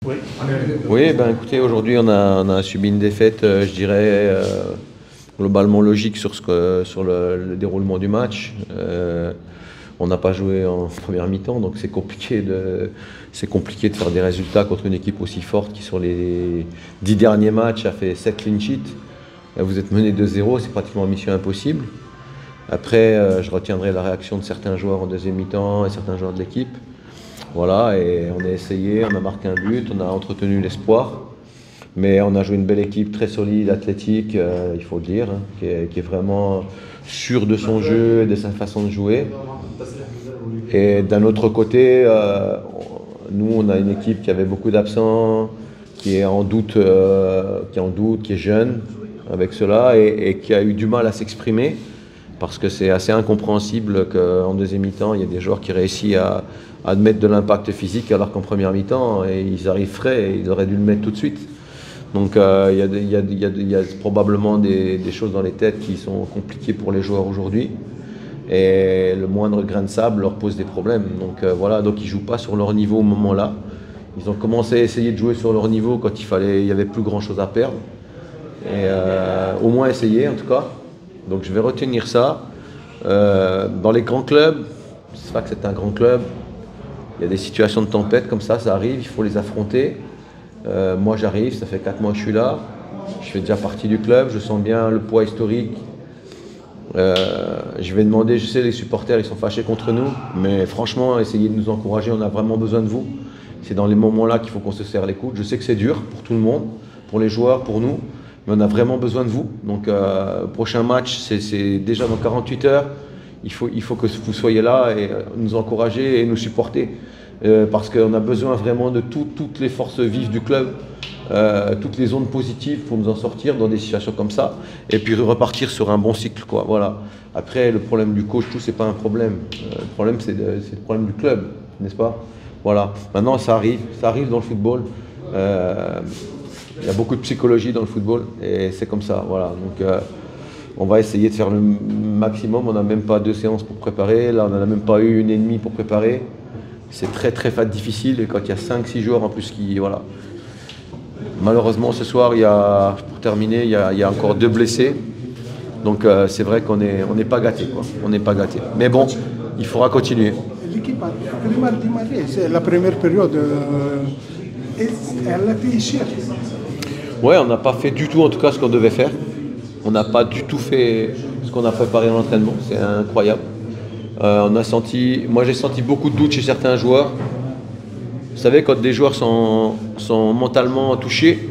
Oui, Oui, ben écoutez, aujourd'hui on a subi une défaite, je dirais, globalement logique sur le déroulement du match. On n'a pas joué en première mi-temps, donc c'est compliqué de faire des résultats contre une équipe aussi forte qui sur les 10 derniers matchs a fait 7 clean sheets. Vous êtes mené 2-0, c'est pratiquement mission impossible. Après, je retiendrai la réaction de certains joueurs en deuxième mi-temps et certains joueurs de l'équipe. Voilà, et on a essayé, on a marqué un but, on a entretenu l'espoir. Mais on a joué une belle équipe très solide, athlétique, il faut le dire, hein, qui est vraiment sûre de son jeu et de sa façon de jouer. Et d'un autre côté, nous on a une équipe qui avait beaucoup d'absents, qui est en doute, qui est jeune avec cela et qui a eu du mal à s'exprimer. Parce que c'est assez incompréhensible qu'en deuxième mi-temps, il y ait des joueurs qui réussissent à mettre de l'impact physique alors qu'en première mi-temps, ils arrivent frais et ils auraient dû le mettre tout de suite. Donc il y a probablement des choses dans les têtes qui sont compliquées pour les joueurs aujourd'hui. Et le moindre grain de sable leur pose des problèmes. Donc voilà, donc ils ne jouent pas sur leur niveau au moment-là. Ils ont commencé à essayer de jouer sur leur niveau quand il y avait plus grand-chose à perdre. Et au moins essayer en tout cas. Donc je vais retenir ça. Dans les grands clubs, c'est pas que c'est un grand club, il y a des situations de tempête comme ça arrive, il faut les affronter. Moi j'arrive, ça fait 4 mois que je suis là, je fais déjà partie du club, je sens bien le poids historique. Je vais demander, je sais les supporters ils sont fâchés contre nous, mais franchement essayez de nous encourager, on a vraiment besoin de vous. C'est dans les moments-là qu'il faut qu'on se serre les coudes. Je sais que c'est dur pour tout le monde, pour les joueurs, pour nous. Mais on a vraiment besoin de vous. Donc, prochain match, c'est déjà dans 48 heures. Il faut que vous soyez là et nous encourager et nous supporter. Parce qu'on a besoin vraiment de toutes les forces vives du club, toutes les ondes positives pour nous en sortir dans des situations comme ça. Et puis repartir sur un bon cycle, quoi. Voilà. Après, le problème du coach, tout, c'est pas un problème. Le problème, c'est le problème du club, n'est-ce pas? Voilà. Maintenant, ça arrive dans le football. Il y a beaucoup de psychologie dans le football et c'est comme ça, voilà. Donc on va essayer de faire le maximum. On n'a même pas 2 séances pour préparer. Là, on n'en a même pas eu 1,5 pour préparer. C'est très difficile et quand il y a 5-6 joueurs en plus qui, voilà. Malheureusement, ce soir, pour terminer, il y a encore 2 blessés. Donc c'est vrai qu'on n'est pas gâtés, quoi. On n'est pas gâtés. Mais bon, il faudra continuer. L'équipe a très mal démarré. C'est la première période. Elle a été chère. Ouais, on n'a pas fait du tout en tout cas ce qu'on devait faire. On n'a pas du tout fait ce qu'on a préparé en entraînement, c'est incroyable. Moi j'ai senti beaucoup de doutes chez certains joueurs. Vous savez, quand des joueurs sont mentalement touchés,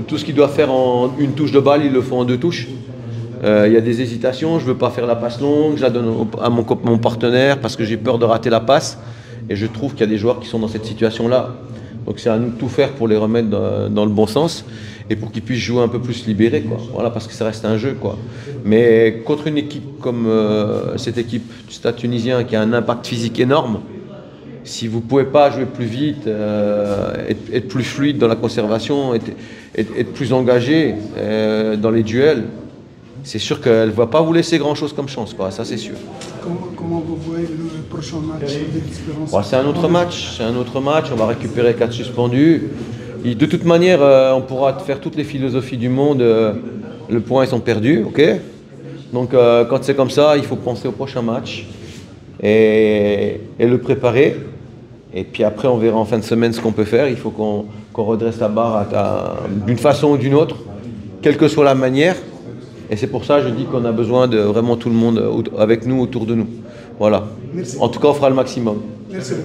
tout ce qu'ils doivent faire en une touche de balle, ils le font en 2 touches. Il y a des hésitations, je ne veux pas faire la passe longue, je la donne à mon partenaire parce que j'ai peur de rater la passe. Et je trouve qu'il y a des joueurs qui sont dans cette situation-là. Donc c'est à nous de tout faire pour les remettre dans le bon sens et pour qu'ils puissent jouer un peu plus libérés, quoi. Voilà, parce que ça reste un jeu, quoi. Mais contre une équipe comme cette équipe du Stade Tunisien qui a un impact physique énorme, si vous ne pouvez pas jouer plus vite, être plus fluide dans la conservation, être plus engagé dans les duels, c'est sûr qu'elle ne va pas vous laisser grand-chose comme chance, quoi. Ça c'est sûr. Comment vous voyez le prochain match de l'Espérance? Bon, c'est un autre match, on va récupérer 4 suspendus. Et de toute manière, on pourra faire toutes les philosophies du monde, le point ils sont perdus, ok? Donc quand c'est comme ça, il faut penser au prochain match et le préparer. Et puis après, on verra en fin de semaine ce qu'on peut faire. Il faut qu'on redresse la barre d'une façon ou d'une autre, quelle que soit la manière. Et c'est pour ça que je dis qu'on a besoin de vraiment tout le monde avec nous, autour de nous. Voilà. Merci. En tout cas, on fera le maximum. Merci.